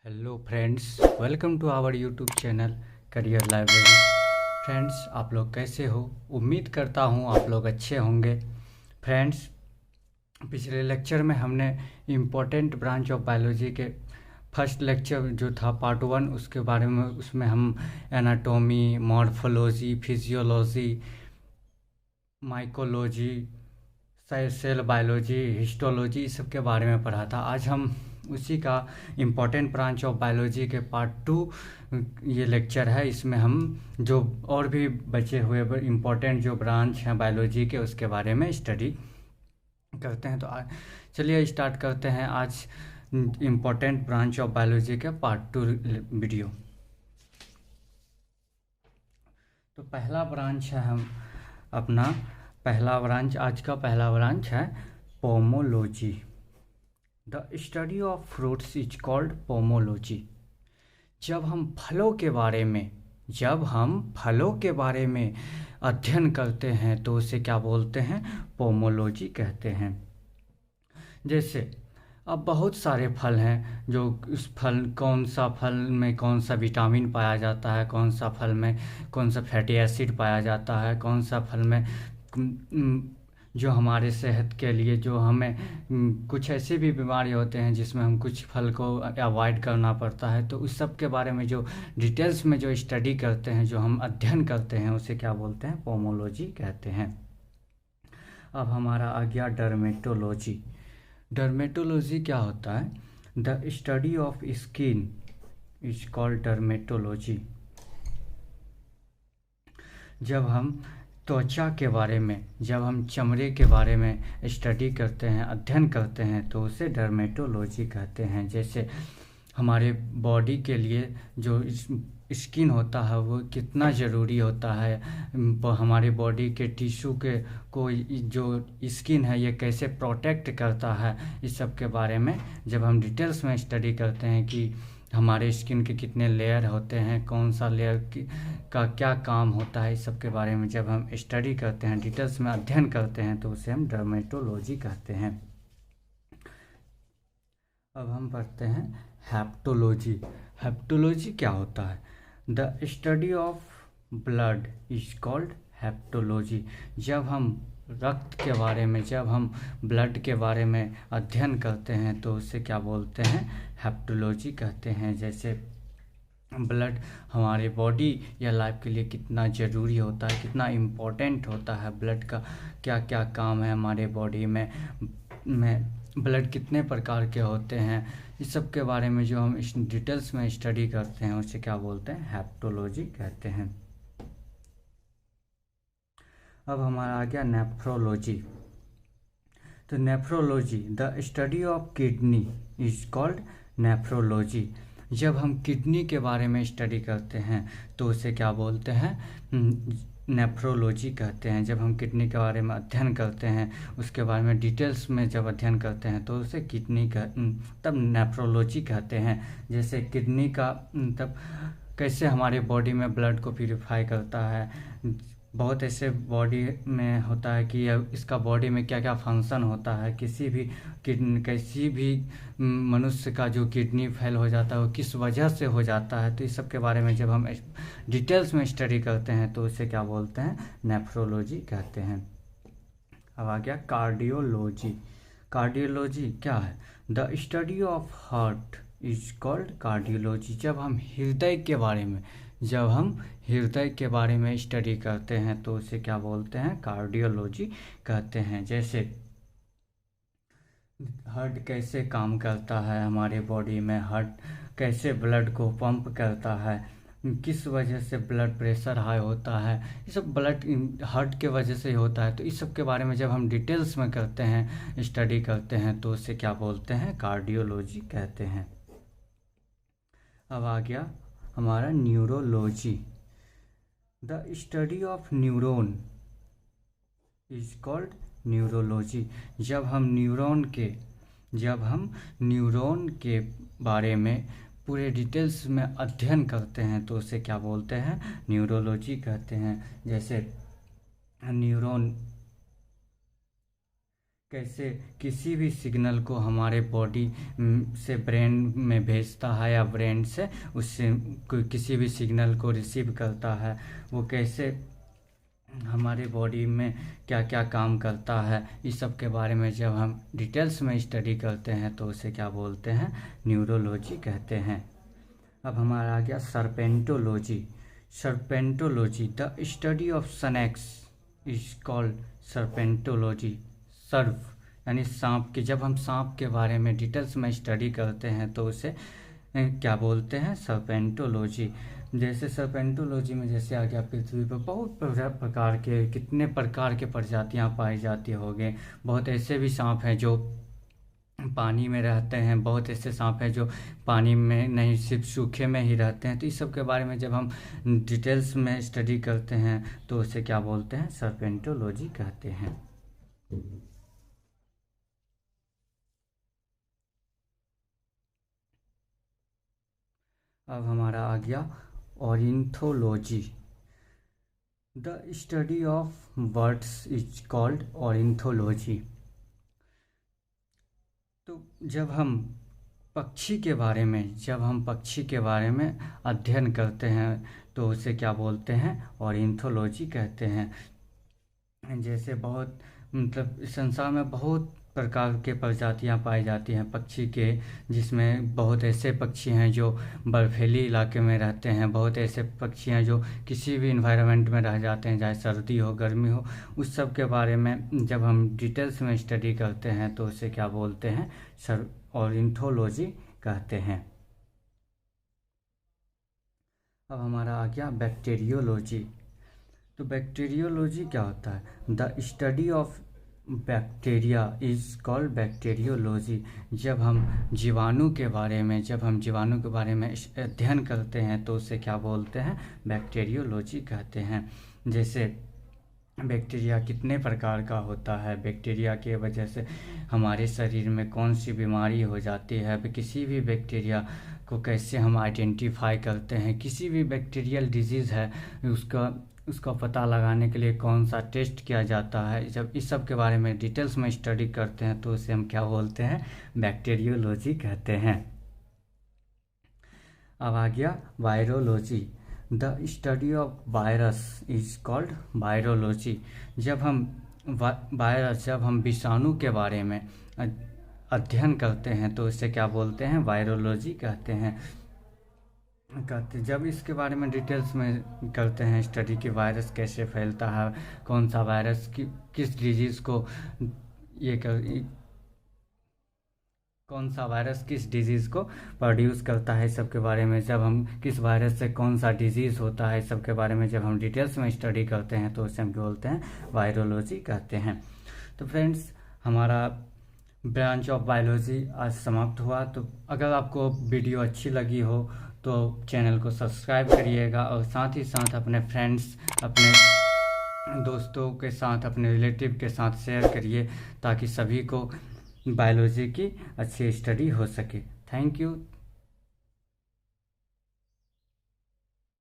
Hello friends, welcome to our YouTube channel career library. Friends, आप लोग कैसे हो? उम्मीद करता हूँ आप लोग अच्छे होंगे। फ्रेंड्स, पिछले लेक्चर में हमने इम्पोर्टेंट ब्रांच ऑफ बायोलॉजी के फर्स्ट लेक्चर जो था पार्ट 1 उसके बारे में, उसमें हम anatomy, morphology, physiology, mycology, cell biology, histology, इस सब के बारे में पढ़ा था। आज हम उसी का इम्पोर्टेंट ब्रांच ऑफ बायोलॉजी के पार्ट 2 ये लेक्चर है। इसमें हम जो और भी बचे हुए इम्पोर्टेंट जो ब्रांच हैं बायोलॉजी के उसके बारे में स्टडी करते हैं। तो चलिए स्टार्ट करते हैं आज इम्पोर्टेंट ब्रांच ऑफ बायोलॉजी के पार्ट 2 वीडियो। तो पहला ब्रांच है आज का पहला ब्रांच है pomology. The study of fruits is called pomology. जब हम फलों के बारे में अध्ययन करते हैं तो उसे क्या बोलते हैं? पोमोलॉजी कहते हैं। जैसे अब बहुत सारे फल हैं, जो कौन सा फल में कौन सा विटामिन पाया जाता है, कौन सा फल में कौन सा फैटी एसिड पाया जाता है, कौन सा फल में जो हमारे सेहत के लिए, जो हमें कुछ ऐसे भी बीमारी होते हैं जिसमें हम कुछ फल को अवॉइड करना पड़ता है। तो उस सब के बारे में जो डिटेल्स में जो स्टडी करते हैं, जो हम अध्ययन करते हैं, उसे क्या बोलते हैं? पोमोलॉजी कहते हैं। अब हमारा आ गया डर्मेटोलॉजी। डर्मेटोलॉजी क्या होता है? The study of skin is called dermatology. जब हम त्वचा के बारे में, जब हम चमड़े के बारे में स्टडी करते हैं, अध्ययन करते हैं, तो उसे डर्मेटोलॉजी कहते हैं। जैसे हमारे बॉडी के लिए जो स्किन होता है वो कितना ज़रूरी होता है, हमारे बॉडी के टिश्यू के को जो स्किन है ये कैसे प्रोटेक्ट करता है, इस सब के बारे में जब हम डिटेल्स में स्टडी करते हैं कि हमारे स्किन के कितने लेयर होते हैं, कौन सा लेयर का क्या काम होता है, इस सब के बारे में जब हम स्टडी करते हैं, डिटेल्स में अध्ययन करते हैं, तो उसे हम डर्मेटोलॉजी कहते हैं। अब हम पढ़ते हैं हेप्टोलॉजी। हेप्टोलॉजी क्या होता है? The study of blood is called hepatology. जब हम रक्त के बारे में, जब हम ब्लड के बारे में अध्ययन करते हैं तो उसे क्या बोलते हैं? हेप्टोलॉजी कहते हैं। जैसे ब्लड हमारे बॉडी या लाइफ के लिए कितना ज़रूरी होता है, कितना इम्पोर्टेंट होता है, ब्लड का क्या क्या काम है हमारे बॉडी में ब्लड कितने प्रकार के होते हैं, इस सब के बारे में जो हम इस डिटेल्स में स्टडी करते हैं उसे क्या बोलते हैं? हेप्टोलॉजी कहते हैं। अब हमारा आ गया नेफ्रोलॉजी। तो nephrology, the study of kidney is called nephrology. जब हम किडनी के बारे में स्टडी करते हैं तो उसे क्या बोलते हैं? नेफ्रोलॉजी कहते हैं। जब हम किडनी के बारे में अध्ययन करते हैं, उसके बारे में डिटेल्स में जब अध्ययन करते हैं तो उसे तब नेफ्रोलॉजी कहते हैं। जैसे किडनी का तब कैसे हमारे बॉडी में ब्लड को प्यूरिफाई करता है, बहुत ऐसे बॉडी में होता है कि इसका बॉडी में क्या क्या फंक्शन होता है, किसी भी मनुष्य का जो किडनी फेल हो जाता है वो किस वजह से हो जाता है, तो इस सब के बारे में जब हम डिटेल्स में स्टडी करते हैं तो उसे क्या बोलते हैं? नेफ्रोलॉजी कहते हैं। अब आ गया कार्डियोलॉजी। कार्डियोलॉजी क्या है? The study of heart is called cardiology. जब हम हृदय के बारे में स्टडी करते हैं तो उसे क्या बोलते हैं? कार्डियोलॉजी कहते हैं। जैसे हार्ट कैसे काम करता है हमारे बॉडी में, हार्ट कैसे ब्लड को पंप करता है, किस वजह से ब्लड प्रेशर हाई होता है, ये सब हार्ट के वजह से ही होता है। तो इस सब के बारे में जब हम डिटेल्स में करते हैं, स्टडी करते हैं, तो उसे क्या बोलते हैं? कार्डियोलॉजी कहते हैं। अब आ गया हमारा neurology. The study of neuron is called neurology. जब हम न्यूरॉन के बारे में पूरे डिटेल्स में अध्ययन करते हैं तो उसे क्या बोलते हैं? न्यूरोलॉजी कहते हैं। जैसे न्यूरॉन कैसे किसी भी सिग्नल को हमारे बॉडी से ब्रेन में भेजता है या ब्रेन से उससे कोई किसी भी सिग्नल को रिसीव करता है, वो कैसे हमारे बॉडी में क्या क्या काम करता है, इस सब के बारे में जब हम डिटेल्स में स्टडी करते हैं तो उसे क्या बोलते हैं, न्यूरोलॉजी कहते हैं। अब हमारा आ गया serpentology. Serpentology the study of snakes is called serpentology. सर्प यानी सांप के, जब हम सांप के बारे में डिटेल्स में स्टडी करते हैं तो उसे क्या बोलते हैं, सर्पेंटोलॉजी। जैसे सर्पेंटोलॉजी में जैसे आ गया पृथ्वी पर बहुत प्रकार के, कितने प्रकार के प्रजातियां पाई जाती होंगे। बहुत ऐसे भी सांप हैं जो पानी में रहते हैं, बहुत ऐसे सांप हैं जो पानी में नहीं सिर्फ सूखे में ही रहते हैं। तो इस सब के बारे में जब हम डिटेल्स में स्टडी करते हैं तो उसे क्या बोलते हैं, सर्पेंटोलॉजी कहते हैं। अब हमारा आ गया ornithology. The study of birds is called ornithology. तो जब हम पक्षी के बारे में अध्ययन करते हैं तो उसे क्या बोलते हैं, ऑर्निथोलॉजी कहते हैं। जैसे बहुत मतलब संसार में बहुत प्रकार के प्रजातियां पाई जाती हैं पक्षी के, जिसमें बहुत ऐसे पक्षी हैं जो बर्फीली इलाके में रहते हैं, बहुत ऐसे पक्षी हैं जो किसी भी इन्वायरमेंट में रह जाते हैं, चाहे सर्दी हो गर्मी हो। उस सब के बारे में जब हम डिटेल्स में स्टडी करते हैं तो उसे क्या बोलते हैं, ऑर्निथोलॉजी कहते हैं। अब हमारा आ गया बैक्टीरियोलॉजी। तो बैक्टीरियोलॉजी क्या होता है, the study of bacteria is called bacteriology. जब हम जीवाणु के बारे में अध्ययन करते हैं तो उसे क्या बोलते हैं, बैक्टीरियोलॉजी कहते हैं। जैसे बैक्टीरिया कितने प्रकार का होता है, बैक्टीरिया की वजह से हमारे शरीर में कौन सी बीमारी हो जाती है, किसी भी बैक्टीरिया को कैसे हम आइडेंटिफाई करते हैं, किसी भी बैक्टीरियल डिजीज़ है उसका पता लगाने के लिए कौन सा टेस्ट किया जाता है। जब इस सब के बारे में डिटेल्स में स्टडी करते हैं तो उसे हम क्या बोलते हैं, बैक्टीरियोलॉजी कहते हैं। अब आ गया virology. The study of virus is called virology. जब हम विषाणु के बारे में अध्ययन करते हैं तो इसे क्या बोलते हैं, वायरोलॉजी कहते हैं। जब इसके बारे में डिटेल्स में करते हैं स्टडी कि वायरस कैसे फैलता है, कौन सा वायरस किस डिजीज़ को कौन सा वायरस किस डिजीज़ को प्रोड्यूस करता है, सब के बारे में जब हम किस वायरस से कौन सा डिजीज़ होता है, सब के बारे में जब हम डिटेल्स में स्टडी करते हैं तो उसे हम बोलते हैं, वायरोलॉजी कहते हैं। तो फ्रेंड्स, हमारा ब्रांच ऑफ बायोलॉजी आज समाप्त हुआ। तो अगर आपको वीडियो अच्छी लगी हो तो चैनल को सब्सक्राइब करिएगा और साथ ही साथ अपने फ्रेंड्स, अपने दोस्तों के साथ, अपने रिलेटिव के साथ शेयर करिए ताकि सभी को बायोलॉजी की अच्छी स्टडी हो सके। Thank you.